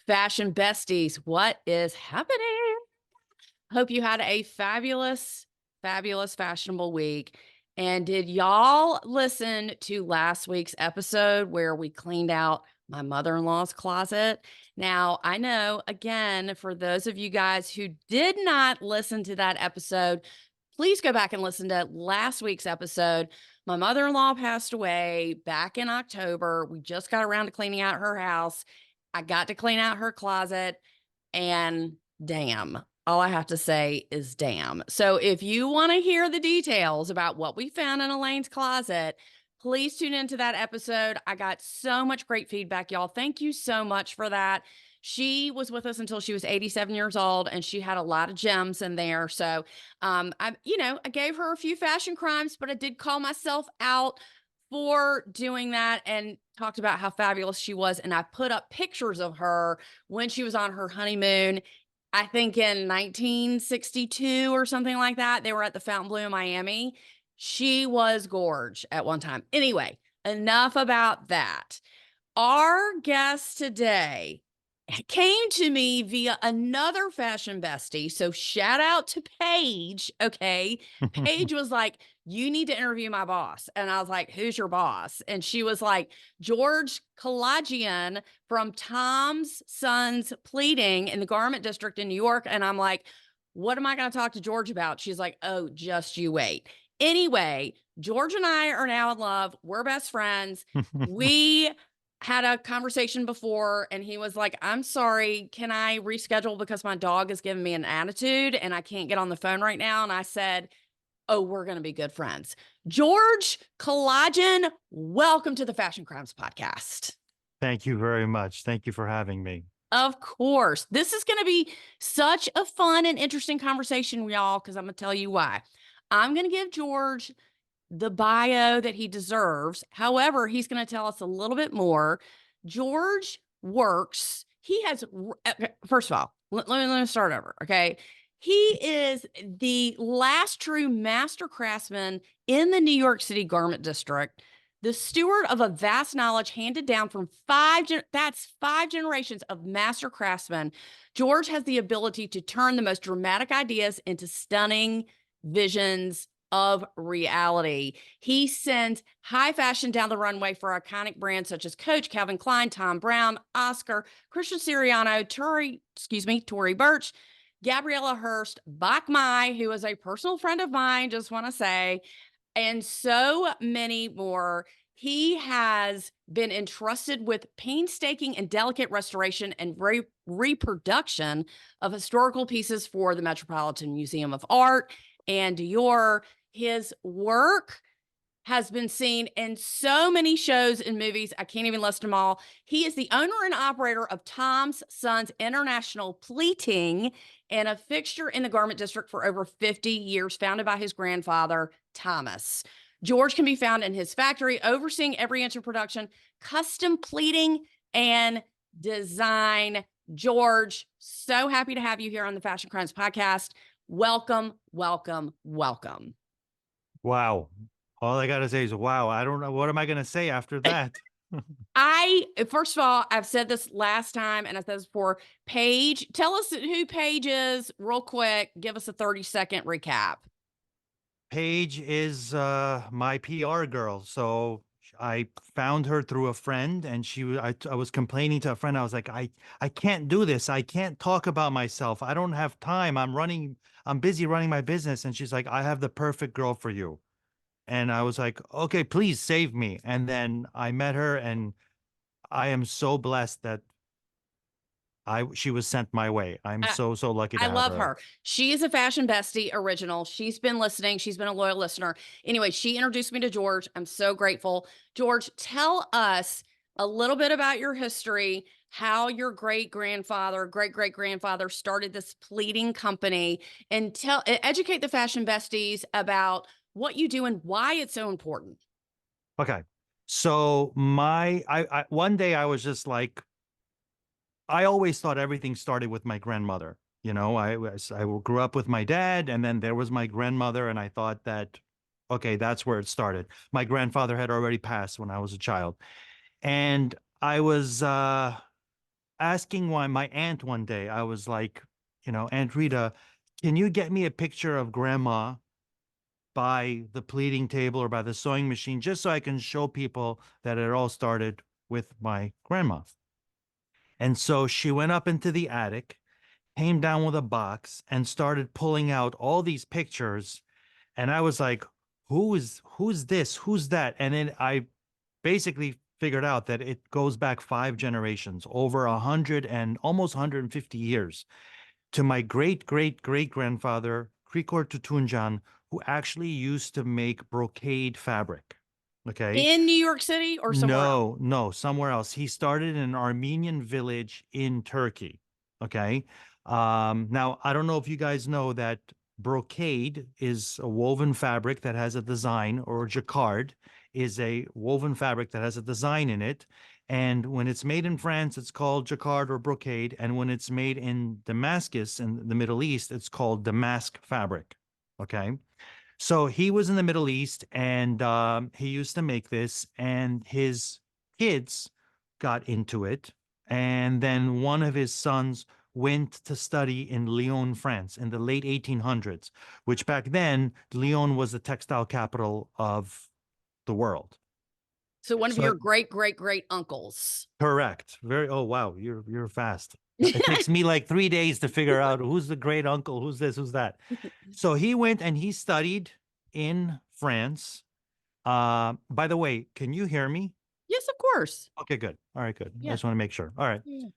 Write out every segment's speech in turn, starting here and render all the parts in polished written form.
Fashion besties, what is happening? Hope you had a fabulous, fabulous, fashionable week. And did y'all listen to last week's episode where we cleaned out my mother in law's closet? Now, I know, again, for those of you guys who did not listen to that episode, please go back and listen to last week's episode. My mother in law passed away back in October. We just got around to cleaning out her house. I got to clean out her closet, and damn, all I have to say is damn. So if you want to hear the details about what we found in Elaine's closet, please tune into that episode. I got so much great feedback, y'all. Thank you so much for that. She was with us until she was 87 years old, and she had a lot of gems in there. So, I gave her a few fashion crimes, but I did call myself out for doing that and talked about how fabulous she was. And I put up pictures of her when she was on her honeymoon, I think in 1962 or something like that. They were at the Fontainebleau in Miami. She was gorge at one time. Anyway, enough about that. Our guest today came to me via another fashion bestie. So shout out to Paige. Okay. Paige was like, you need to interview my boss. And I was like, who's your boss? And she was like, George Kalajian from Tom's Sons Pleating in the Garment District in New York. And I'm like, what am I going to talk to George about? She's like, oh, just you wait. Anyway, George and I are now in love. We're best friends. We had a conversation before, and he was like, I'm sorry, can I reschedule because my dog is giving me an attitude and I can't get on the phone right now? And I said, oh, we're going to be good friends. George Kalajian, welcome to the Fashion Crimes Podcast. Thank you very much. Thank you for having me. Of course. This is going to be such a fun and interesting conversation, y'all, because I'm going to tell you why. I'm going to give George the bio that he deserves. However, he's going to tell us a little bit more. George works. He has, first of all, let me start over. Okay. He is the last true master craftsman in the New York City Garment District, the steward of a vast knowledge handed down from five generations of master craftsmen. George has the ability to turn the most dramatic ideas into stunning visions of reality. He sends high fashion down the runway for iconic brands such as Coach, Calvin Klein, Tom Brown, Oscar, Christian Siriano, Tory Burch, Gabriella Hearst, Bach Mai, who is a personal friend of mine, just want to say, and so many more. He has been entrusted with painstaking and delicate restoration and reproduction of historical pieces for the Metropolitan Museum of Art and Dior. His work has been seen in so many shows and movies. I can't even list them all. He is the owner and operator of Tom's Sons International Pleating and a fixture in the Garment District for over 50 years, founded by his grandfather, Thomas. George can be found in his factory, overseeing every inch of production, custom pleating, and design. George, so happy to have you here on the Fashion Crimes Podcast. Welcome, welcome, welcome. Wow. All I got to say is, wow. I don't know. What am I going to say after that? First of all, I've said this last time and I said this before. Paige, tell us who Paige is real quick. Give us a 30-second recap. Paige is my PR girl. So I found her through a friend, and I was complaining to a friend. I was like, I can't do this. I can't talk about myself. I don't have time. I'm busy running my business. And she's like, I have the perfect girl for you. And I was like, okay, please save me. And then I met her, and I am so blessed that she was sent my way. I'm so lucky to I have love her. her. She is a fashion bestie original. She's been listening. She's been a loyal listener. Anyway, she introduced me to George. I'm so grateful. George, tell us a little bit about your history, how your great great great grandfather started this pleating company, and educate the fashion besties about what you do and why it's so important. Okay. So one day I was just like, I always thought everything started with my grandmother. You know, I grew up with my dad, and then there was my grandmother, and I thought that, okay, that's where it started. My grandfather had already passed when I was a child, and I was asking why my aunt one day, I was like, Aunt Rita, can you get me a picture of grandma by the pleating table or by the sewing machine just so I can show people that it all started with my grandma? And so she went up into the attic, came down with a box, and started pulling out all these pictures. And I was like, who's this? Who's that? And then I basically figured out that it goes back 5 generations, over 100 and almost 150 years, to my great great great grandfather, Krikor Tutunjan, who actually used to make brocade fabric. Okay. In New York City or somewhere else? No, no, somewhere else. He started in an Armenian village in Turkey. Okay. Now, I don't know if you guys know that brocade is a woven fabric that has a design, or jacquard is a woven fabric that has a design in it. And when it's made in France, it's called jacquard or brocade. And when it's made in Damascus in the Middle East, it's called damask fabric. Okay. So he was in the Middle East, and he used to make this, and his kids got into it. And then one of his sons went to study in Lyon, France in the late 1800s, which back then, Lyon was the textile capital of the world. So one of So your great great great uncles. correct. Very, oh wow, you're fast. It takes me like 3 days to figure out who's the great uncle, who's this, who's that. So he went and he studied in France. By the way, can you hear me? Yes, of course. Okay, good. All right, good. I Yeah. just want to make sure. All right. Yeah.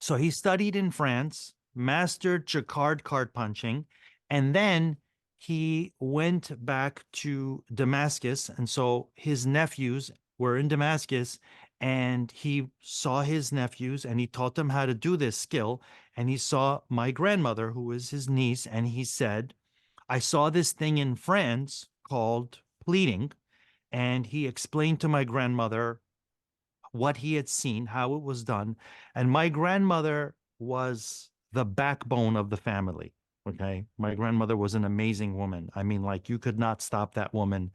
So he studied in France, mastered jacquard card punching, and then he went back to Damascus. And so his nephews were in Damascus, and he saw his nephews and he taught them how to do this skill. And he saw my grandmother, who was his niece, and he said, I saw this thing in France called pleating. And he explained to my grandmother what he had seen, how it was done. And my grandmother was the backbone of the family. Okay. My grandmother was an amazing woman. I mean, like, you could not stop that woman.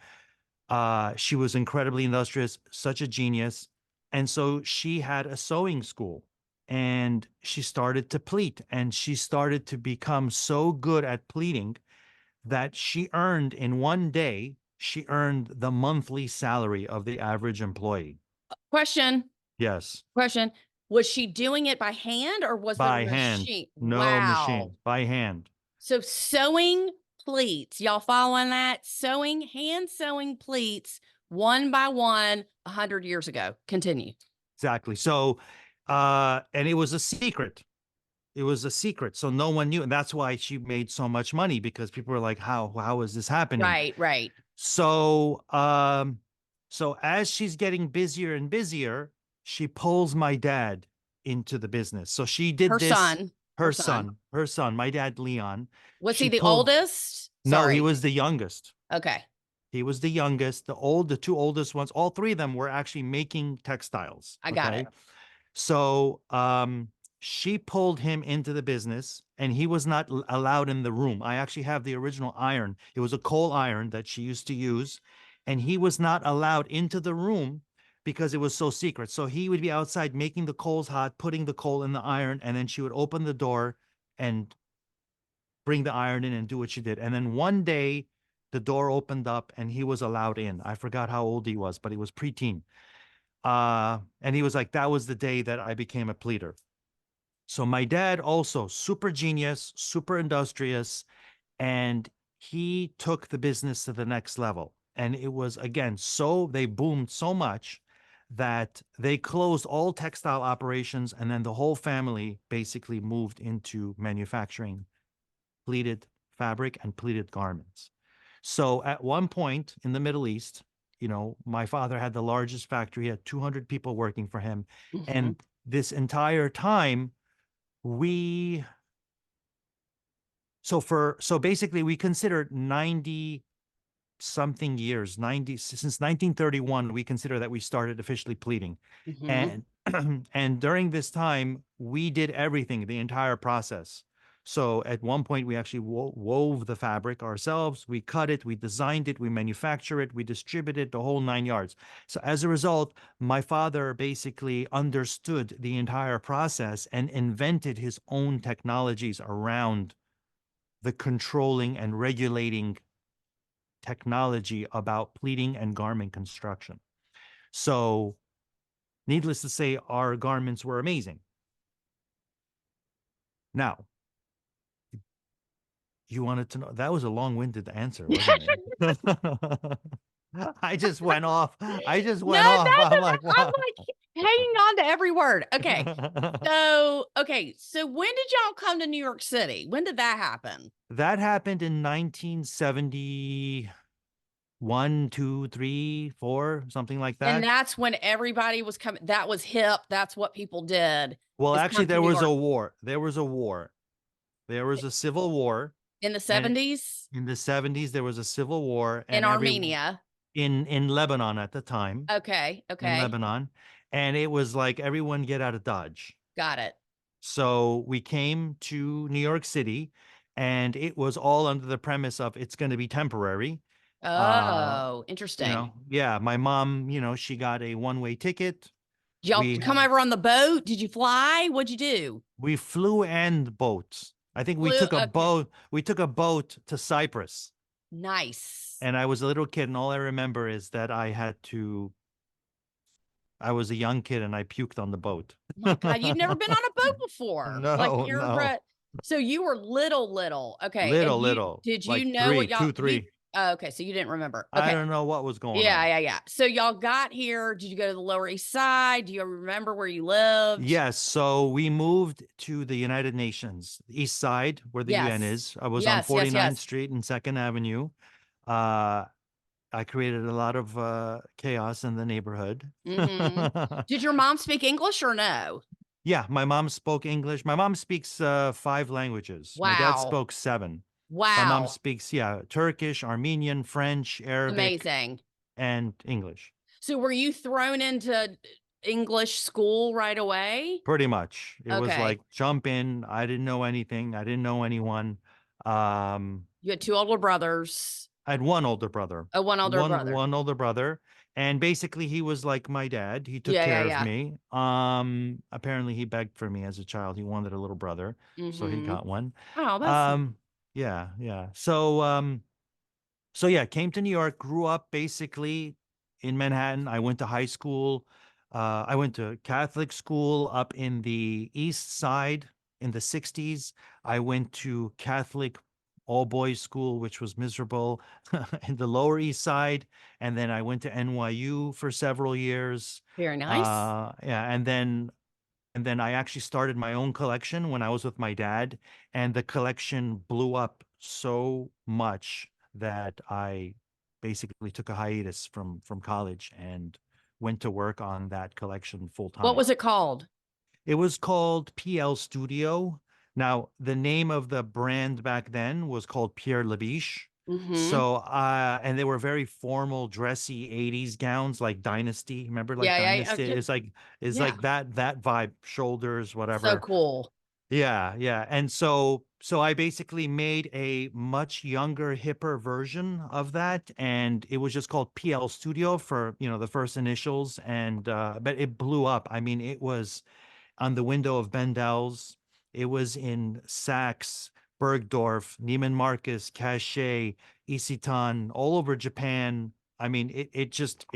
She was incredibly industrious, such a genius. And so she had a sewing school, and she started to pleat, and she started to become so good at pleating that she earned, in one day, she earned the monthly salary of the average employee. Question. Yes, Question. Was she doing it by hand or was there a by hand, machine? no Wow. machine, by hand. So sewing pleats, y'all following that? Sewing, hand sewing pleats one by one 100 years ago. Continue. Exactly. So, and it was a secret. It was a secret. So no one knew. And that's why she made so much money, because people were like, how is this happening? Right, right. So, so as she's getting busier and busier, she pulls my dad into the business. So she did Her this, son. Her her son. son, her son, my dad, Leon. Was he She the pulled, oldest? no, he Sorry. was the youngest. Okay. He was the youngest. The two oldest ones, all three of them were actually making textiles. I got it. Okay. So she pulled him into the business, and he was not allowed in the room. I actually have the original iron. It was a coal iron that she used to use, and he was not allowed into the room because it was so secret. So he would be outside making the coals hot, putting the coal in the iron, and then she would open the door and bring the iron in and do what she did. And then one day the door opened up and he was allowed in. I forgot how old he was, but he was preteen. And he was like, that was the day that I became a pleater. So my dad also super genius, super industrious, and he took the business to the next level. And it was, again, so they boomed so much that they closed all textile operations, and then the whole family basically moved into manufacturing pleated fabric and pleated garments. So at one point in the Middle East, my father had the largest factory. He had 200 people working for him. Mhm. And this entire time, we so basically we considered 90 something years, 90 since 1931, we consider that we started officially pleating. Mhm. And and during this time, we did everything, the entire process. So at one point, we actually wove the fabric ourselves. We cut it, we designed it, we manufacture it, we distribute it, the whole 9 yards. So as a result, my father basically understood the entire process and invented his own technologies around the controlling and regulating technology about pleating and garment construction. So, needless to say, our garments were amazing. Now, you wanted to know that was a long-winded answer, wasn't it? I just went off. I just No, went off. I'm that's like, I'm wow. like hanging on to every word. Okay, so when did y'all come to New York City? When did that happen? That happened in 1971, two, three, four, something like And that. that's when everybody was coming. That was hip. That's what people did, Well, is actually, come to there New was York a war. There was a war. There was a civil war, in the and 70s in the 70s there was a civil war, in and every Armenia. in Lebanon at the time, Okay, in okay. Lebanon, and it was like everyone get out of Dodge. Got it. So we came to New York City, and it was all under the premise of it's going to be temporary. Uh, Oh, interesting. yeah, my mom, she got a one-way ticket. Did y'all We come had over on the boat? Did you fly? What'd you do? we flew and boats. I think we Flew. took a Okay. boat. We took a boat to Cyprus, Nice. and I was a little kid, and all I remember is that I was a young kid and I puked on the boat. My God, you've never been on a boat before. Like No, you're no. so you were little. Okay. And Little, you little. did you Like know what three, y'all two, you three. okay, so you didn't remember. I Okay. don't know what was going Yeah, on. yeah, yeah. So y'all got here. Did you go to the Lower East Side? Do you remember where you lived? Yes, so we moved to the United Nations, East Side, where the UN Yes. is. I was on Yes, yes, 49th yes. Street and 2nd Avenue. Uh, I created a lot of chaos in the neighborhood. Mm-hmm. Did your mom speak English or no? Yeah, my mom spoke English. My mom speaks five languages. My dad Wow. spoke seven. My mom Wow. speaks, yeah, Turkish, Armenian, French, Arabic, Amazing. and English. So were you thrown into English school right away? Pretty much. It was Okay. like jump in. I didn't know anything. I didn't know anyone. Um, You had two older brothers. I had one older brother. Oh, one older brother. One older brother. And basically he was like my dad. He took Yeah, yeah, care of yeah. me. Apparently he begged for me as a child. He wanted a little brother, so he Mm-hmm. got one. Oh, that's Um, yeah, yeah. So yeah, came to New York, grew up basically in Manhattan. I went to high school. I went to Catholic school up in the East Side in the 60s. I went to Catholic all boys school, which was miserable, in the Lower East Side. And then I went to NYU for several years. very nice. Yeah, and then I actually started my own collection when I was with my dad, and the collection blew up so much that I basically took a hiatus from college and went to work on that collection full What time. was it called? It was called PL Studio. Now, the name of the brand back then was called Pierre Labiche. Mm-hmm. So, and they were very formal, dressy 80s gowns like Dynasty. Remember like Yeah, yeah, yeah. Dynasty? Okay. It's Yeah. like that vibe, shoulders, So whatever. cool. Yeah, yeah. And so I basically made a much younger, hipper version of that, and it was just called PL Studio for, the first initials, and but it blew up. I mean, it was on the window of Bendel's. It was in Saks, Bergdorf, Neiman Marcus, Cachet, Isitan, all over Japan. I mean, it just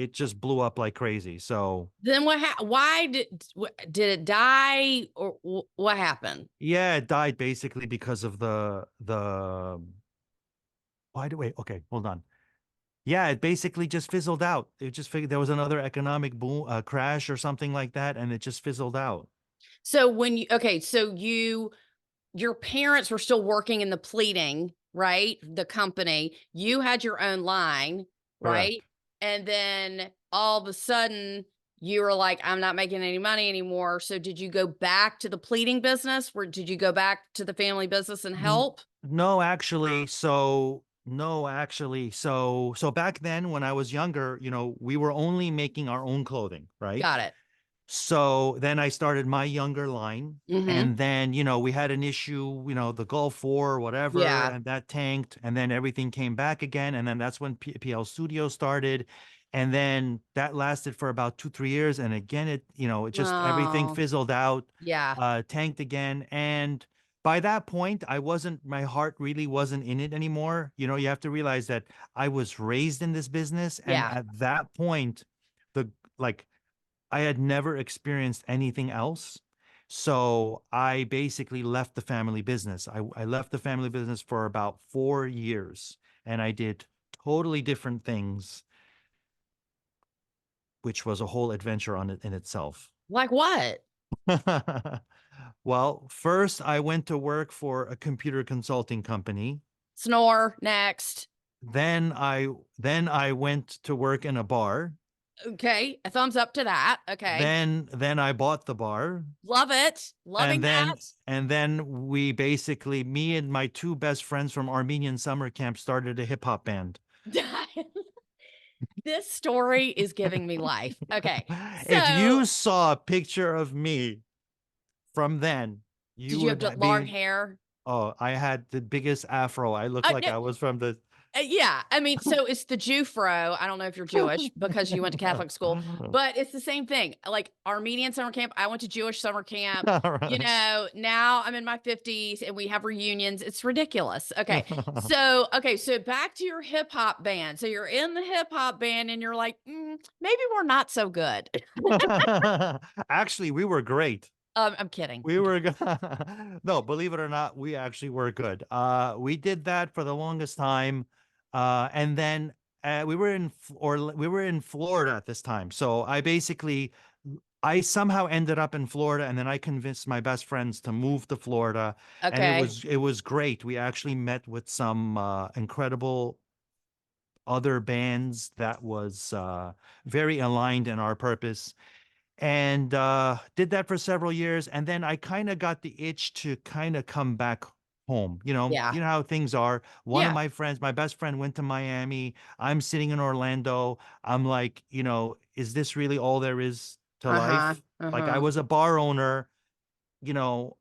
blew up like crazy. So Then why did it die or what happened? yeah, it died basically because of the why do wait, okay, hold on. Yeah, it basically just fizzled out. It just figured there was another economic boom, crash or something like that, and it just fizzled out. So when you okay, so your parents were still working in the pleating, right? The company. You had your own line, right? Correct. And then all of a sudden you were like, I'm not making any money anymore. So did you go back to the pleating business? Or did you go back to the family business and help? No, actually. So no, actually. So back then when I was younger, we were only making our own clothing, right? Got it. So then I started my younger line. Mhm. And then, we had an issue, the Gulf War or whatever, Yeah. and that tanked. And then everything came back again. And then that's when PL Studio started. And then that lasted for about 2, 3 years. And again, it just everything Oh, fizzled out, yeah. tanked again. And by that point, my heart really wasn't in it anymore. You have to realize that I was raised in this business. And Yeah. at that point, the like, I had never experienced anything else. So I basically left the family business. I left the family business for about 4 years and I did totally different things, which was a whole adventure on it in itself. Like what? Well, first I went to work for a computer consulting company. Snore next. Then I went to work in a bar. Okay, a thumbs up to that. Okay. Then I bought the bar. Love it. Loving and that. then and then we basically, me and my two best friends from Armenian summer camp, started a hip hop band. This story is giving me life. Okay. If So, you saw a picture of me from then, you did you would have long be, hair? oh, I had the biggest afro. I looked like No, I was from the yeah, I mean, so it's the Jew fro. I don't know if you're Jewish because you went to Catholic school, but it's the same thing. Like Armenian summer camp, I went to Jewish summer camp. All right. Now I'm in my 50s and we have reunions. It's ridiculous. Okay, so back to your hip hop band. So you're in the hip hop band and you're like, maybe we're not so good. Actually, we were great. I'm kidding. We were no, believe it or not, we actually were good. We did that for the longest time, and then we were in Florida at this time. So I somehow ended up in Florida, and then I convinced my best friends to move to Florida, and it Okay. was it was great. We actually met with some incredible other bands that was very aligned in our purpose, and did that for several years. And then I kind of got the itch to kind of come back home. Yeah. You know how things are. One of Yeah. my friends, my best friend, went to Miami. I'm sitting in Orlando. I'm like, is this really all there is to Uh-huh. life? Like, I Uh-huh. was a bar owner, you know,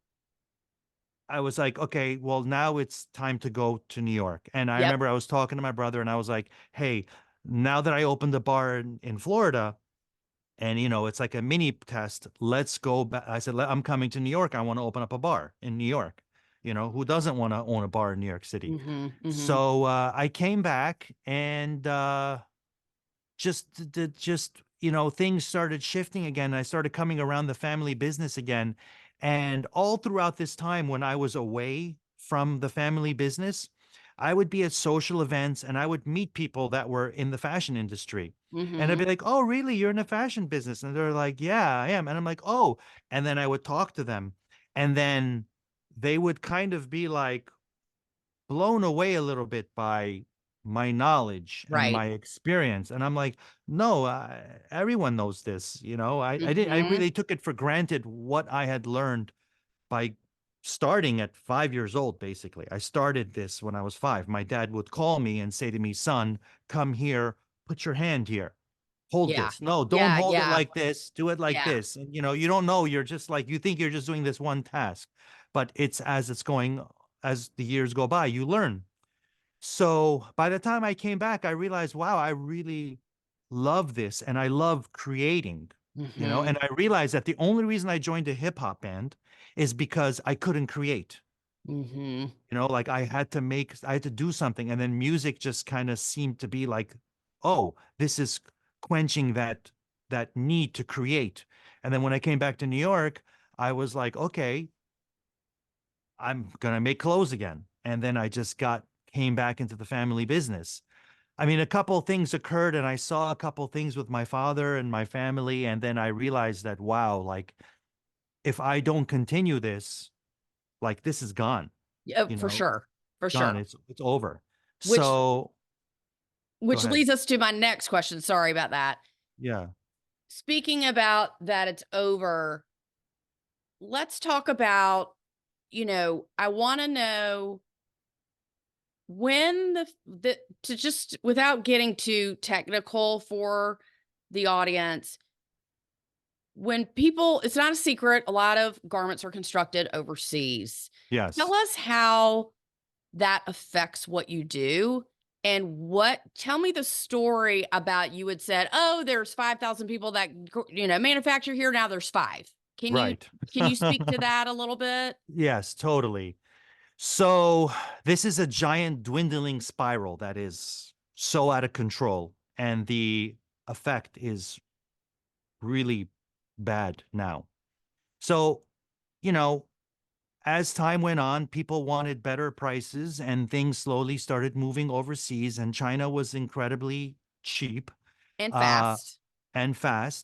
I was like, okay, well, now it's time to go to New York. And I Yep. remember I was talking to my brother and I was like, hey, now that I opened the bar in Florida, and it's like a mini test. Let's go back. I said, I'm coming to New York. I want to open up a bar in New York. Who doesn't want to own a bar in New York City? Mm-hmm. Mm-hmm. So I came back and things started shifting again. I started coming around the family business again. And all throughout this time when I was away from the family business, I would be at social events and I would meet people that were in the fashion industry. And I'd Mm-hmm. be like, "Oh, really? You're in the fashion business?" And they're like, "Yeah, I am." And I'm like, "Oh." And then I would talk to them. And then they would kind of be like blown away a little bit by my knowledge and Right. my experience. And I'm like, no, everyone knows this. I Mm-hmm. really took it for granted what I had learned by starting at 5 years old. Basically, I started this when I was 5. My dad would call me and say to me, son, come here, put your hand here. Hold Yeah. this. No, don't Yeah. hold it Yeah. like this. Do it like Yeah. this. And you don't know. You're just like, you think you're just doing this one task, but as the years go by, you learn. So by the time I came back, I realized, wow, I really love this and I love creating, Mm-hmm. and I realized that the only reason I joined a hip hop band is because I couldn't create. Mm-hmm. Like I had to do something. And then music just kind of seemed to be like, oh, this is quenching that need to create. And then when I came back to New York, I was like, okay, I'm gonna make clothes again. And then I just came back into the family business. I mean, a couple of things occurred and I saw a couple of things with my father and my family. And then I realized that, wow, like if I don't continue this, like this is gone, Yeah, you for know, sure. For gone. sure. It's over. Which So go which ahead. leads us to my next question. Sorry about that. Yeah. Speaking about that it's over, let's talk about, I want to know when the to just without getting too technical for the audience, when people, it's not a secret, a lot of garments are constructed overseas. Yes. Tell us how that affects what you do. And tell me the story about you had said, oh, there's 5,000 people that, manufacture here. Now there's five. Can you, Right. can you speak to that a little bit? Yes, totally. So this is a giant dwindling spiral that is so out of control, and the effect is really bad now. So, you know, as time went on, people wanted better prices and things slowly started moving overseas, and China was incredibly cheap, And uh, fast.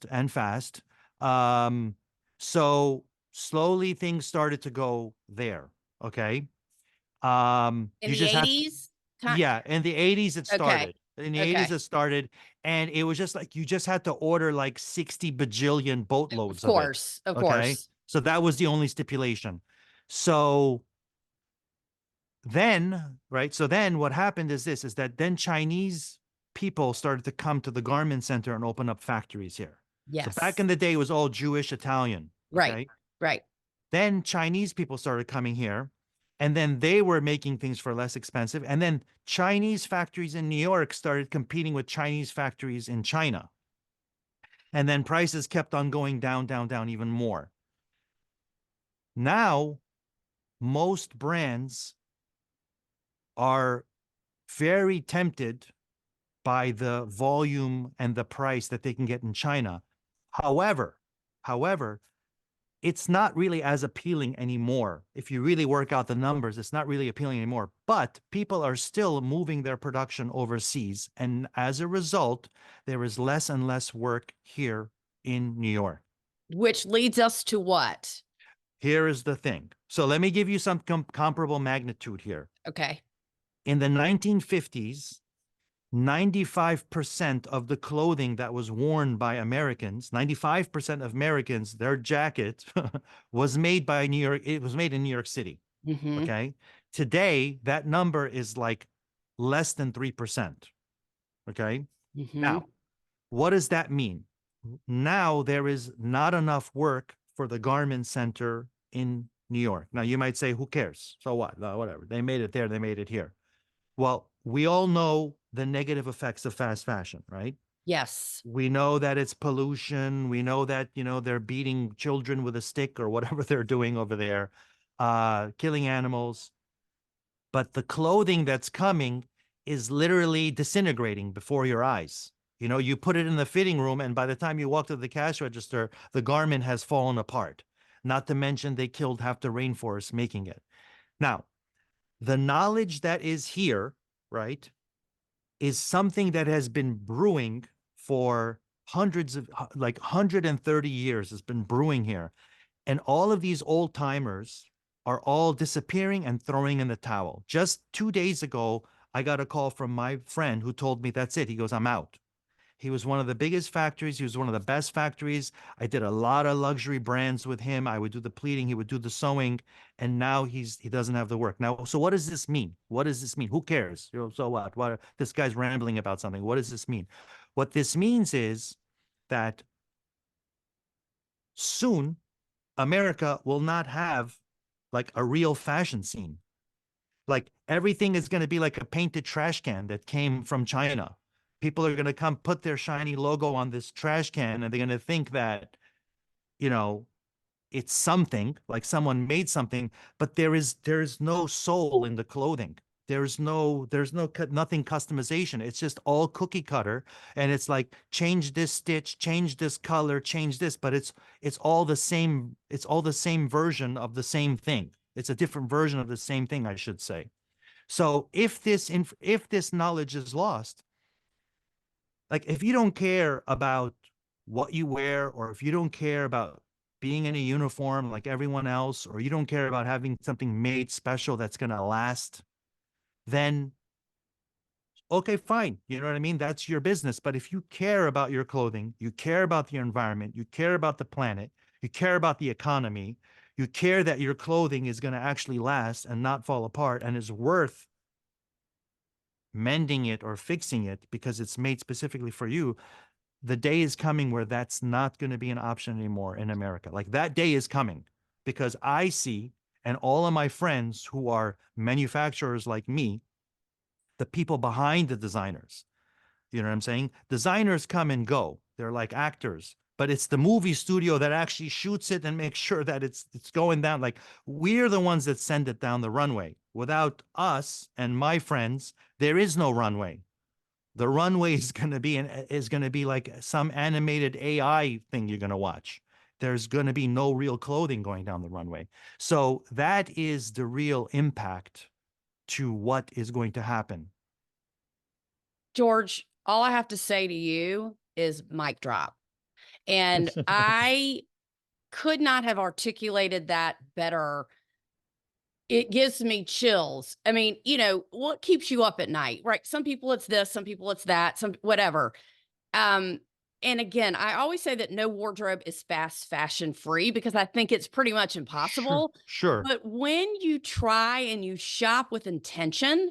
and fast. Um, so slowly things started to go there. Okay. In You the just have to, 80s? yeah, in the 80s it Okay. started. In the 80s Okay. it started, and it was just like you just had to order like 60 bajillion Of boatloads of it. course. Of Okay. course. So that was the only stipulation. So then, right? So then what happened is this is that then Chinese people started to come to the garment center and open up factories here. So back Yes. in the day, it was all Jewish, Italian. Right. Okay. Right. Then Chinese people started coming here, and then they were making things for less expensive. And then Chinese factories in New York started competing with Chinese factories in China. And then prices kept on going down, down, down even more. Now, most brands are very tempted by the volume and the price that they can get in China. However, however, it's not really as appealing anymore. If you really work out the numbers, it's not really appealing anymore. But people are still moving their production overseas. And as a result, there is less and less work here in New York. Which leads us to what? Here is the thing. So let me give you some comparable magnitude here. Okay. In the 1950s, 95% of the clothing that was worn by Americans, 95% of Americans, their jacket was made by New York. It was made in New York City. Mm-hmm. Okay. Today, that number is like less than 3%. Okay. Mm-hmm. Now, what does that mean? Now there is not enough work for the garment center in New York. Now, you might say, who cares? So what? No, whatever. They made it there, they made it here. Well, we all know the negative effects of fast fashion, right? Yes. We know that it's pollution. We know that, they're beating children with a stick or whatever they're doing over there, killing animals. But the clothing that's coming is literally disintegrating before your eyes. You put it in the fitting room, and by the time you walk to the cash register, the garment has fallen apart. Not to mention they killed half the rainforest making it. Now, the knowledge that is here, right, is something that has been brewing for hundreds of, like 130 years has been brewing here. And all of these old timers are all disappearing and throwing in the towel. Just 2 days ago, I got a call from my friend who told me that's it. He goes, I'm out. He was one of the biggest factories. He was one of the best factories. I did a lot of luxury brands with him. I would do the pleating, he would do the sewing, and now he doesn't have the work. Now, so what does this mean? What does this mean? Who cares? So what? What this guy's rambling about something. What does this mean? What this means is that soon America will not have like a real fashion scene. Like everything is going to be like a painted trash can that came from China. People are going to come put their shiny logo on this trash can, and they're going to think that, you know, it's something like someone made something, but there is no soul in the clothing. There's nothing customization. It's just all cookie cutter, and it's like change this stitch, change this color, change this, but it's all the same. It's all the same version of the same thing. It's a different version of the same thing, I should say. So if this knowledge is lost, like if you don't care about what you wear, or if you don't care about being in a uniform like everyone else, or you don't care about having something made special that's going to last, then okay, fine. You know what I mean? That's your business. But if you care about your clothing, you care about the environment, you care about the planet, you care about the economy, you care that your clothing is going to actually last and not fall apart and is worth mending it or fixing it because it's made specifically for you, the day is coming where that's not going to be an option anymore in America. Like that day is coming because I see, and all of my friends who are manufacturers like me, the people behind the designers. You know what I'm saying? Designers come and go. They're like actors, but it's the movie studio that actually shoots it and makes sure that it's going down. Like we're the ones that send it down the runway. Without us and my friends, there is no runway. The runway is going to be like some animated AI thing you're going to watch. There's going to be no real clothing going down the runway. So that is the real impact to what is going to happen. George, all I have to say to you is mic drop. And I could not have articulated that better. It gives me chills. I mean, what keeps you up at night, right? Some people it's this, some people it's that, some whatever. Um, and again, I always say that no wardrobe is fast fashion free because I think it's pretty much Sure, impossible. sure, But when you try and you shop with intention,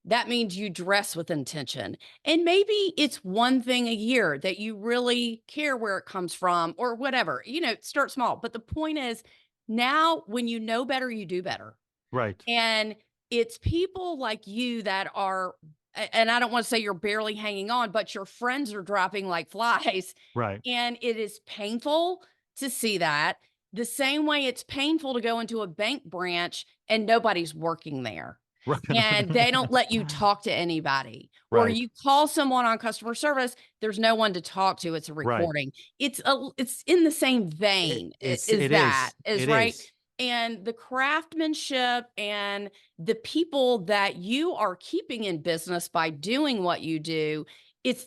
that means you dress with intention. And maybe it's one thing a year that you really care where it comes from or whatever. Start small. But the point is, now when you know better, you do better. right, And it's people like you that are, and I don't want to say you're barely hanging on, but your friends are dropping like flies. right, And it is painful to see that. The same way it's painful to go into a bank branch and nobody's working there. right, And they don't let you talk to anybody, or right, you call someone on customer service. There's no one to talk to. It's a right. recording. It's in the same vein. Is that is It right. is, And the craftsmanship and the people that you are keeping in business by doing what you do, it's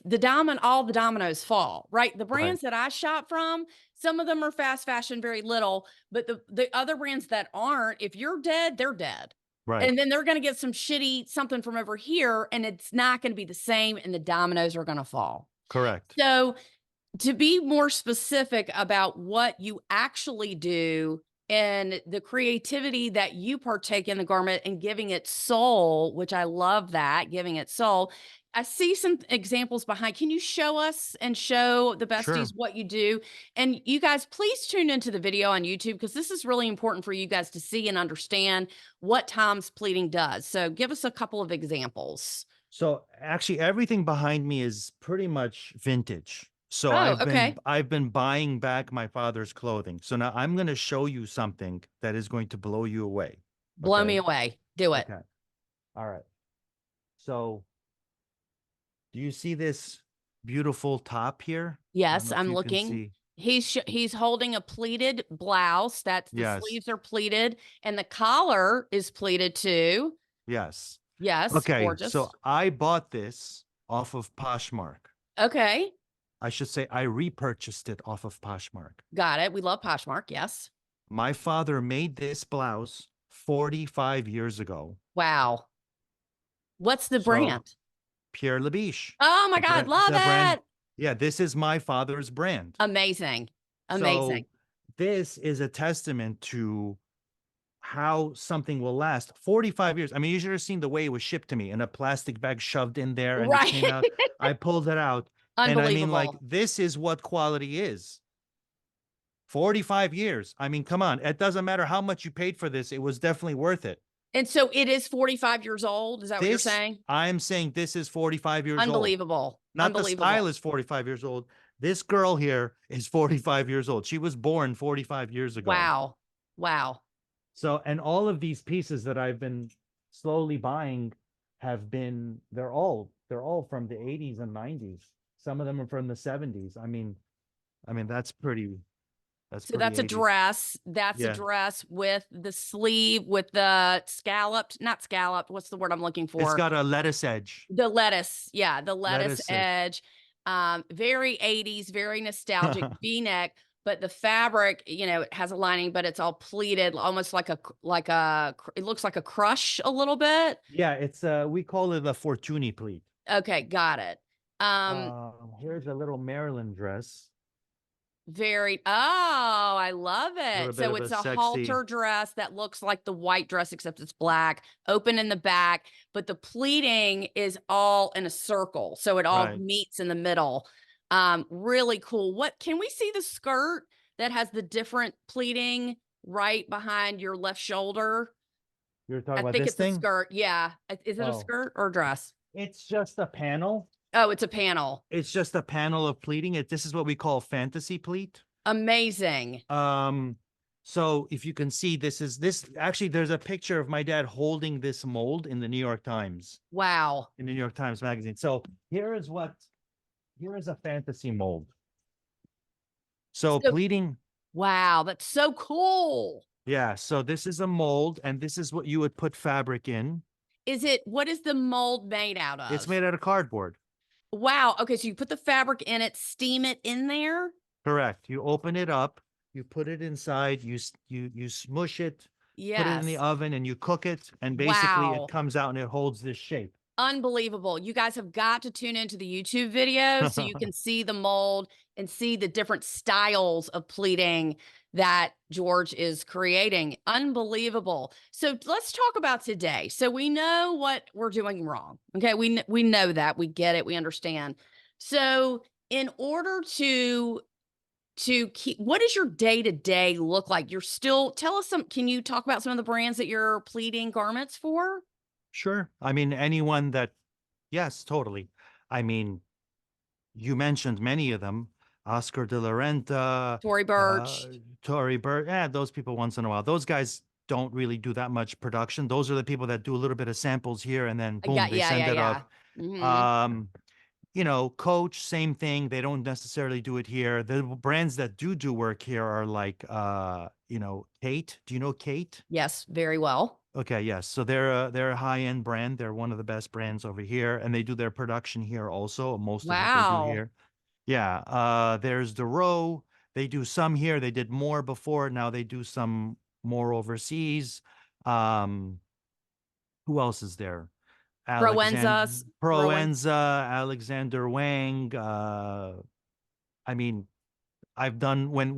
all the dominoes fall, right? The right, brands that I shop from, some of them are fast fashion, very little, but the other brands that aren't, if you're dead, they're dead. right, And then they're going to get some shitty something from over here, and it's not going to be the same, and the dominoes are going to fall. correct. So, to be more specific about what you actually do and the creativity that you partake in the garment and giving it soul, which I love that, giving it soul. I see some examples behind. Can you show us and show the besties Sure. what you do? And you guys, please tune into the video on YouTube because this is really important for you guys to see and understand what Tom's Pleating does. So give us a couple of examples. So actually everything behind me is pretty much vintage. So Oh, okay. I've been buying back my father's clothing. So now I'm going to show you something that is going to blow you away. Blow me Okay? away. Do it. Okay. All right. So do you see this beautiful top here? I don't Yes, know if I'm you can looking. see. He's holding a pleated blouse. That's the Yes. sleeves are pleated and the collar is pleated too. Yes. Yes, Okay. So gorgeous. I bought this off of Poshmark. Okay, I should say I repurchased it off of Poshmark. got it. We love Poshmark. Yes. My father made this blouse 45 years ago. Wow. What's the So brand? Pierre Labiche, Oh my God, love the brand. it. Yeah, this is my father's brand. Amazing. Amazing. So this is a testament to how something will last 45 years. I mean, you should have seen the way it was shipped to me in a plastic bag shoved in there and it Right. came out. I pulled it out. And I mean, like, Unbelievable. this is what quality is. 45 years. I mean, come on. It doesn't matter how much you paid for this. It was definitely worth it. And so it is 45 years old. Is that what you're This, saying? I'm saying this is 45 years old. Unbelievable. Not the style Unbelievable. is 45 years old. This girl here is 45 years old. She was born 45 years ago. Wow. Wow. So, and all of these pieces that I've been slowly buying they're all from the 80s and 90s. Some of them are from the 70s. I mean, that's So pretty that's a 80s. dress. That's a Yeah. dress with the sleeve, with the scalloped, not scalloped. What's the word I'm looking It's for? got a lettuce edge. The lettuce. Yeah, the lettuce Lettuce edge. edge. Very 80s, very nostalgic V-neck, but the fabric, it has a lining, but it's all pleated, almost it looks like a crush a little bit. Yeah, it's we call it a Fortuny pleat. Okay, got it. Um, Here's a little Maryland dress. I love A little it. bit So of a it's a sexy, halter dress that looks like the white dress, except it's black, open in the back, but the pleating is all in a circle. So it all right? meets in the middle. Really cool. What can we see the skirt that has the different pleating right behind your left shoulder? You're talking I about think this it's a thing? skirt. Yeah. Is it a Oh, skirt or a dress? it's just a panel. Oh, it's a panel. It's just a panel of pleating. This is what we call fantasy pleat. Amazing. Um, so if you can see, this actually, there's a picture of my dad holding this mold in the New York Times, Wow. in the New York Times magazine. So here is a fantasy mold. So So, pleating, wow, that's so cool. yeah. So this is a mold, and this is what you would put fabric in. What is the mold made out It's of? made out of cardboard. Wow. Okay, so you put the fabric in it, steam it in there? Correct. You open it up, you put it inside, you smush it, put it in the Yes. oven, and you cook it, and basically it Wow. comes out and it holds this shape. Unbelievable. You guys have got to tune into the YouTube video so you can see the mold and see the different styles of pleating that George is creating. Unbelievable. So let's talk about today. So we know what we're doing wrong. Okay, we know that. We get it. We understand. So in order to keep, what does your day-to-day look like? You're still, tell us some, can you talk about some of the brands that you're pleating garments for? Sure. I mean, anyone that, yes, totally. I mean, you mentioned many of them. Oscar de la Renta, Tory uh, Burch. Tory Burch. Yeah, those people once in a while. Those guys don't really do that much production. Those are the people that do a little bit of samples here and then I boom, got they yeah, send yeah, it yeah. up. Mhm. Um, Coach, same thing. They don't necessarily do it here. The brands that do work here are like Kate. Do you know Kate? Yes, very well. Okay, yes. So they're a high-end brand. They're one of the best brands over here, and they do their production here also. Most of what they do Wow. here. Yeah. There's the Row. They do some here. They did more before. Now they do some more overseas. Um, who else is there? Alexander Proenza, Rowan. Proenza, Alexander Wang. I mean, I've done when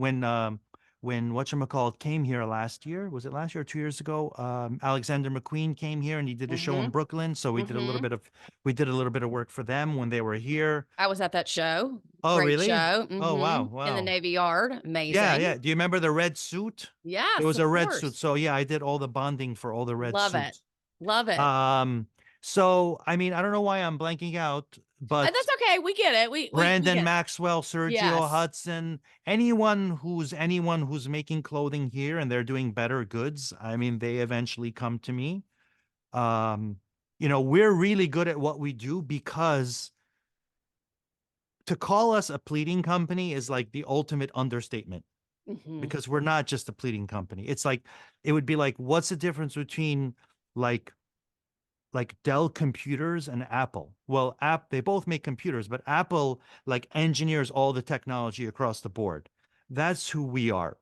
whatchamacallit came here last year. Was it last year or 2 years ago? Alexander McQueen came here and he did a show in Mhm. Brooklyn. So Mhm. we did a little bit of work for them when they were here. I was at that show. Oh, Great really? show. Oh, wow, Mhm. In the wow. Navy Yard. Yeah, Amazing. yeah. Do you remember the red suit? There Yes, was of a red suit. course. So yeah, I did all the bonding for all the red Love it. suits. Love it. Um, so I mean, I don't know why I'm blanking out, but That's okay. We get it. We Brandon get it. Maxwell, Sergio Yes. Hudson, anyone who's making clothing here and they're doing better goods, I mean, they eventually come to me. Um, we're really good at what we do because to call us a pleating company is like the ultimate understatement Mhm. because we're not just a pleating company. It's like it would be like, what's the difference between like Dell computers and Apple. Well, they both make computers, but Apple like engineers all the technology across the board. That's who we are.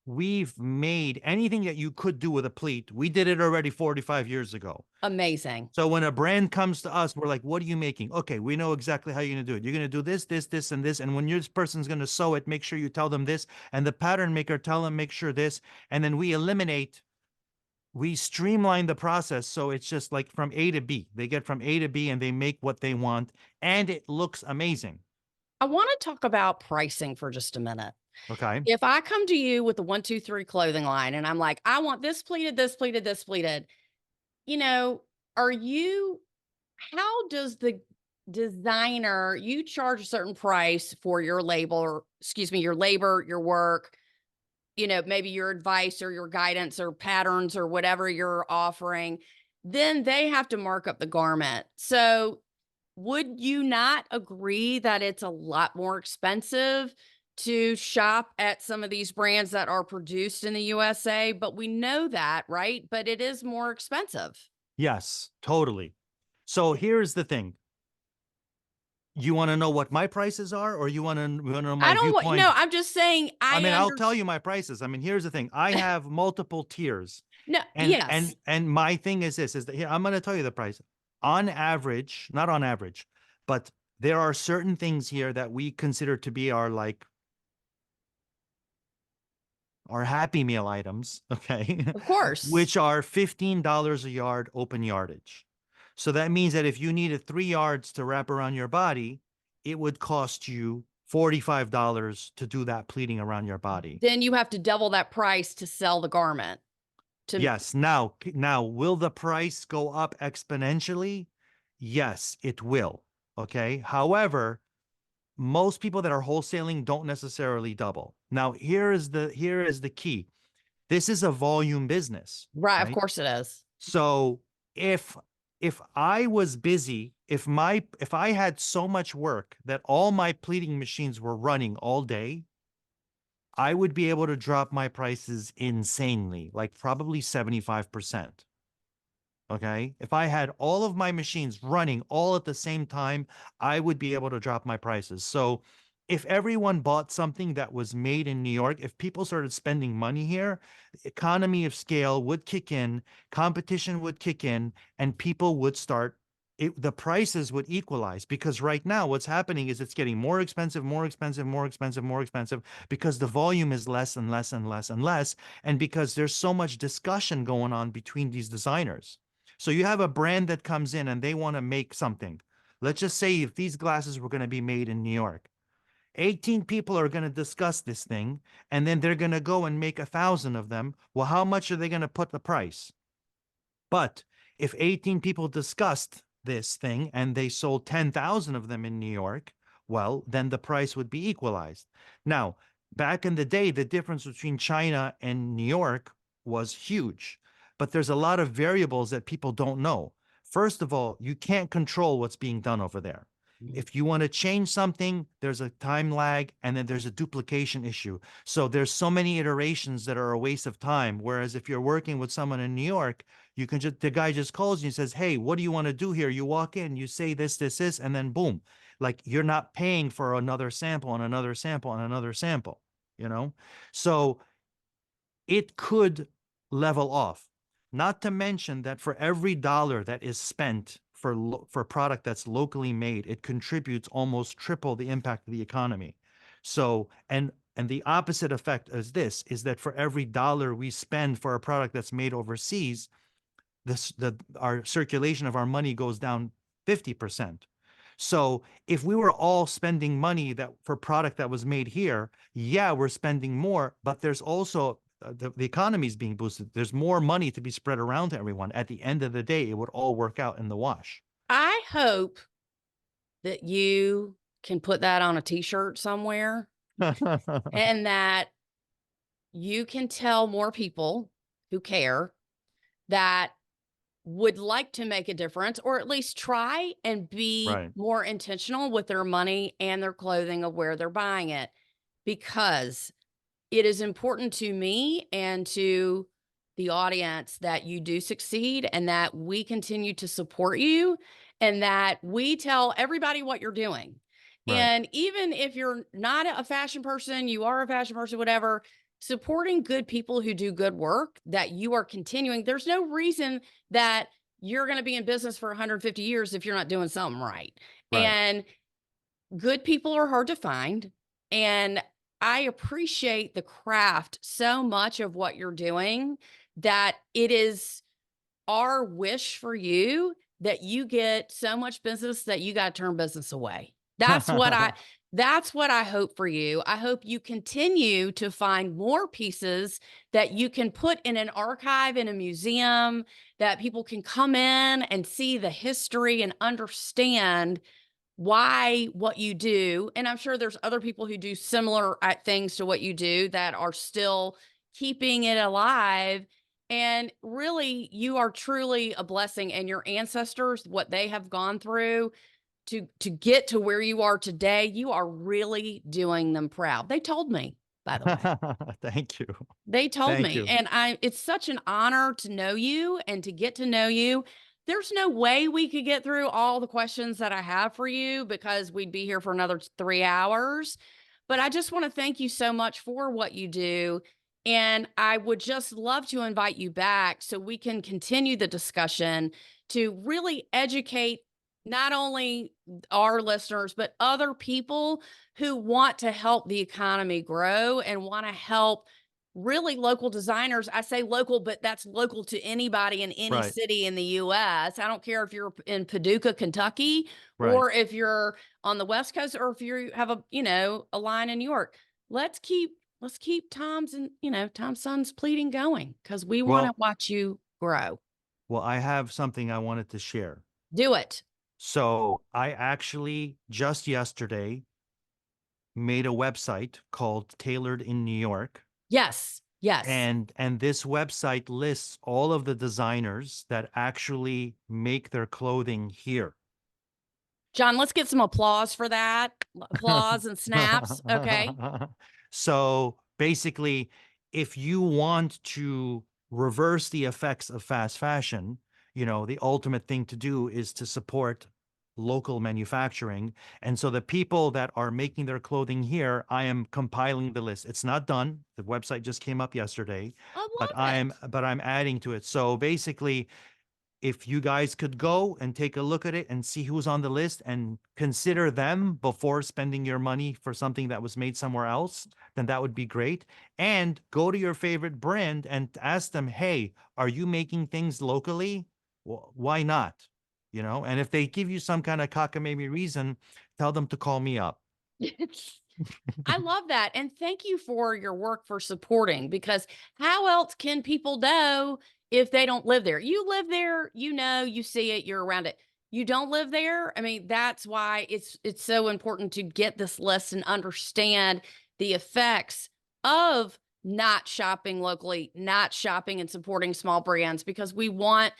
We've made anything that you could do with a pleat. We did it already 45 years ago. Amazing. So when a brand comes to us, we're like, what are you making? Okay, we know exactly how you're going to do it. You're going to do this, this, this, and this. And when this person's going to sew it, make sure you tell them this. And the pattern maker, tell them, make sure this. And then we streamline the process so it's just like from A to B. They get from A to B and they make what they want, and it looks amazing. I want to talk about pricing for just a minute. Okay. If I come to you with the 1, 2, 3 clothing line and I'm like, I want this pleated, this pleated, this pleated, you know, are you, how does the designer, you charge a certain price for your label, or excuse me, your labor, your work, maybe your advice or your guidance or patterns or whatever you're offering, then they have to mark up the garment. So would you not agree that it's a lot more expensive to shop at some of these brands that are produced in the USA? But we know that, right? But it is more expensive. Yes, totally. So here's the thing. You want to know what my prices are, or you want to know I my don't want, no, viewpoint? I'm just saying I I mean, I'll under, tell you my prices. I mean, here's the thing. I have multiple tiers. no, And yes, my thing is this is that here I'm going to tell you the price. On average, not on average, but there are certain things here that we consider to be our Happy Meal items, okay, of course. which are $15 a yard open yardage. So that means that if you needed 3 yards to wrap around your body, it would cost you $45 to do that pleating around your body. Then you have to double that price to sell the garment. To Yes. Now, will the price go up exponentially? Yes, it will. Okay. However, most people that are wholesaling don't necessarily double. Now, here is the key. This is a volume business, right, of right? course it is. So if if I was busy, if I had so much work that all my pleating machines were running all day, I would be able to drop my prices insanely, like probably 75%. Okay. If I had all of my machines running all at the same time, I would be able to drop my prices. So if everyone bought something that was made in New York, if people started spending money here, economy of scale would kick in, competition would kick in, and people would start. The prices would equalize because right now what's happening is it's getting more expensive, more expensive, more expensive, more expensive because the volume is less and less and less and less. And because there's so much discussion going on between these designers. So you have a brand that comes in and they want to make something. Let's just say if these glasses were going to be made in New York, 18 people are going to discuss this thing, and then they're going to go and make 1,000 of them. Well, how much are they going to put the price? But if 18 people discussed this thing and they sold 10,000 of them in New York, well, then the price would be equalized. Now, back in the day, the difference between China and New York was huge, but there's a lot of variables that people don't know. First of all, you can't control what's being done over there. If you want to change something, there's a time lag and then there's a duplication issue. So there's so many iterations that are a waste of time. Whereas if you're working with someone in New York, you can just, the guy just calls you and says, "Hey, what do you want to do here?" You walk in, you say this, and then boom. Like you're not paying for another sample and another sample and another sample, you know? So it could level off. Not to mention that for every dollar that is spent for product that's locally made, it contributes almost triple the impact of the economy. So, and the opposite effect is this is that for every dollar we spend for a product that's made overseas, our circulation of our money goes down 50%. So if we were all spending money that for product that was made here, yeah, we're spending more, but there's also the economy is being boosted. There's more money to be spread around to everyone. At the end of the day, it would all work out in the wash. I hope that you can put that on a t-shirt somewhere and that you can tell more people who care that would like to make a difference or at least try and be Right. more intentional with their money and their clothing of where they're buying it, because it is important to me and to the audience that you do succeed and that we continue to support you and that we tell everybody what you're doing. Right. And even if you're not a fashion person, you are a fashion person, whatever, supporting good people who do good work that you are continuing. There's no reason that you're going to be in business for 150 years if you're not doing something right. Right. And good people are hard to find. And I appreciate the craft so much of what you're doing that it is our wish for you that you get so much business that you got to turn business away. That's what I hope for you. I hope you continue to find more pieces that you can put in an archive in a museum that people can come in and see the history and understand why what you do. And I'm sure there's other people who do similar things to what you do that are still keeping it alive. And really, you are truly a blessing. And your ancestors, what they have gone through to get to where you are today, you are really doing them proud. They told me, by the way. Thank you. They told Thank me, you. and it's such an honor to know you and to get to know you. There's no way we could get through all the questions that I have for you because we'd be here for another 3 hours. But I just want to thank you so much for what you do. And I would just love to invite you back so we can continue the discussion to really educate not only our listeners, but other people who want to help the economy grow and want to help really local designers. I say local, but that's local to anybody in any Right. city in the US. I don't care if you're in Paducah, Kentucky, Right. or if you're on the West Coast, or if you have a, a line in New York. Let's keep Tom's and, Tom's Son's pleading going, because we want to Well, watch you grow. I have something I wanted to share. Do it. So I actually just yesterday made a website called Tailored in New York. Yes. Yes. And this website lists all of the designers that actually make their clothing here. John, let's get some applause for that. Applause and snaps. Okay. So basically, if you want to reverse the effects of fast fashion, the ultimate thing to do is to support local manufacturing. And so the people that are making their clothing here, I am compiling the list. It's not done. The website just came up yesterday, I but love I'm it. but I'm adding to it. So basically, if you guys could go and take a look at it and see who's on the list and consider them before spending your money for something that was made somewhere else, then that would be great. And go to your favorite brand and ask them, hey, are you making things locally? Well, why not? And if they give you some kind of cockamamie reason, tell them to call me up. I love that. And thank you for your work for supporting, because how else can people know if they don't live there? You live there, you see it, you're around it. You don't live there. I mean, that's why it's so important to get this list and understand the effects of not shopping locally, not shopping and supporting small brands, because we want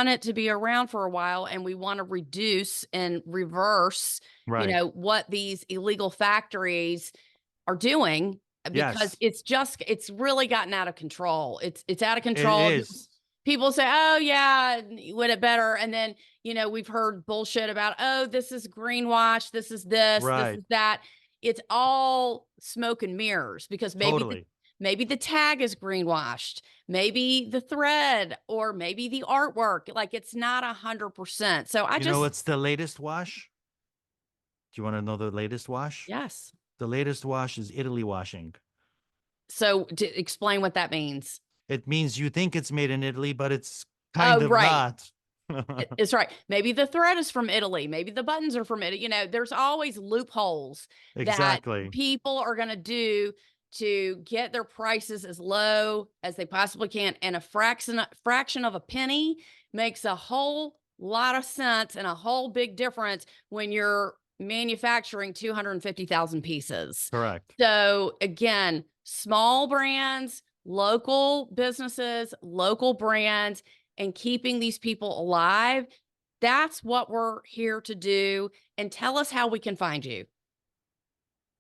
it to be around for a while, and we want to reduce and reverse, Right. what these illegal factories are doing, because Yes, it's really gotten out of control. It's out of it control. is. People say, "Oh yeah, would it better?" And then, we've heard bullshit about, "Oh, this is greenwash, this Right. is that." It's all smoke and mirrors, because Totally. maybe the tag is greenwashed, maybe the thread, or maybe the artwork. Like, it's not 100%. So I You know just what's the latest wash? Do you want to know the latest wash? yes. The latest wash is Italy washing. So to explain what that means. It means you think it's made in Italy, but it's kind Oh, of right. not. It's right. Maybe the thread is from Italy. Maybe the buttons are from Italy. There's always loopholes that Exactly. people are going to do to get their prices as low as they possibly can. And a fraction of a penny makes a whole lot of sense and a whole big difference when you're manufacturing 250,000 pieces. Correct. So again, small brands, local businesses, local brands, and keeping these people alive. That's what we're here to do. And tell us how we can find you.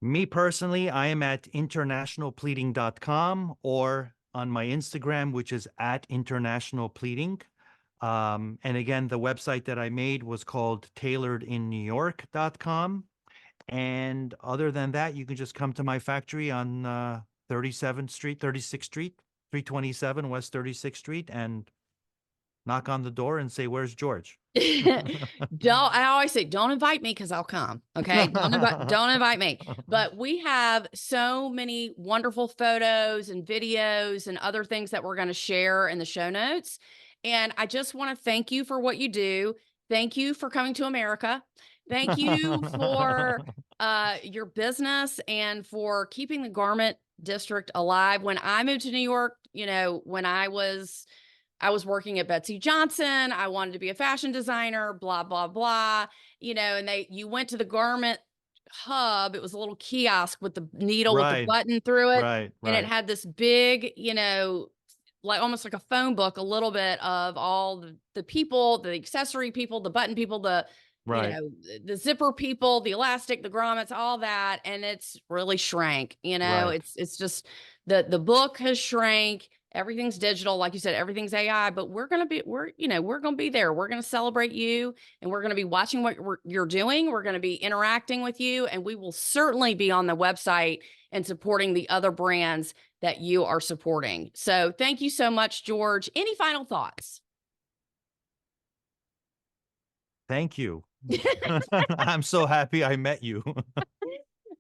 Me personally, I am at internationalpleating.com or on my Instagram, which is at internationalpleating. And again, the website that I made was called tailoredinNewYork.com. And other than that, you can just come to my factory on 37th Street, 36th Street, 327 West 36th Street, and knock on the door and say, "Where's George?" I always say, don't invite me, because I'll come. Okay. Don't invite me. But we have so many wonderful photos and videos and other things that we're going to share in the show notes. And I just want to thank you for what you do. Thank you for coming to America. Thank you for your business, and for keeping the garment district alive. When I moved to New York, when I was working at Betsy Johnson. I wanted to be a fashion designer, blah, blah, blah. And you went to the garment hub. It was a little kiosk with the needle with the Right, button through it. right, And it right, had this big, like almost like a phone book, a little bit of all the people, the accessory people, the button people, right. the zipper people, the elastic, the grommets, all that. And it's really shrank. Right. It's just the book has shrank. Everything's digital. Like you said, everything's AI, but we're going to be there. We're going to celebrate you, and we're going to be watching what you're doing. We're going to be interacting with you, and we will certainly be on the website and supporting the other brands that you are supporting. So thank you so much, George. Any final thoughts? Thank you. I'm so happy I met you.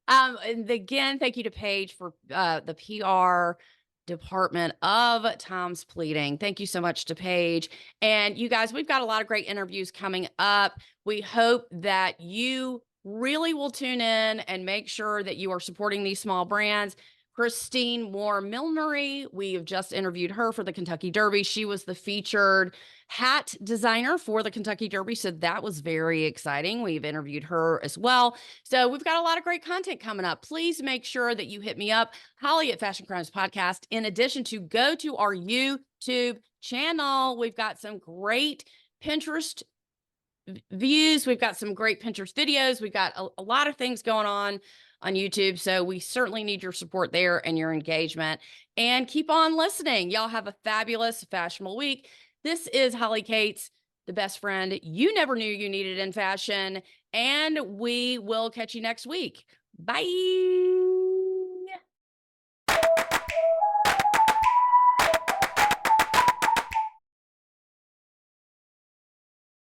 And again, thank you to Paige for the PR. department of Tom's Pleating. Thank you so much to Paige. And you guys, we've got a lot of great interviews coming up. We hope that you really will tune in and make sure that you are supporting these small brands. Christine Moore Milnery, we have just interviewed her for the Kentucky Derby. She was the featured hat designer for the Kentucky Derby, so that was very exciting. We've interviewed her as well. So we've got a lot of great content coming up. Please make sure that you hit me up, Holly at Fashion Crimes Podcast. In addition to go to our YouTube channel, we've got some great Pinterest views. We've got some great Pinterest videos. We've got a lot of things going on YouTube. So we certainly need your support there and your engagement. And keep on listening. Y'all have a fabulous, fashionable week. This is Holly Cates, the best friend you never knew you needed in fashion. And we will catch you next week. Bye.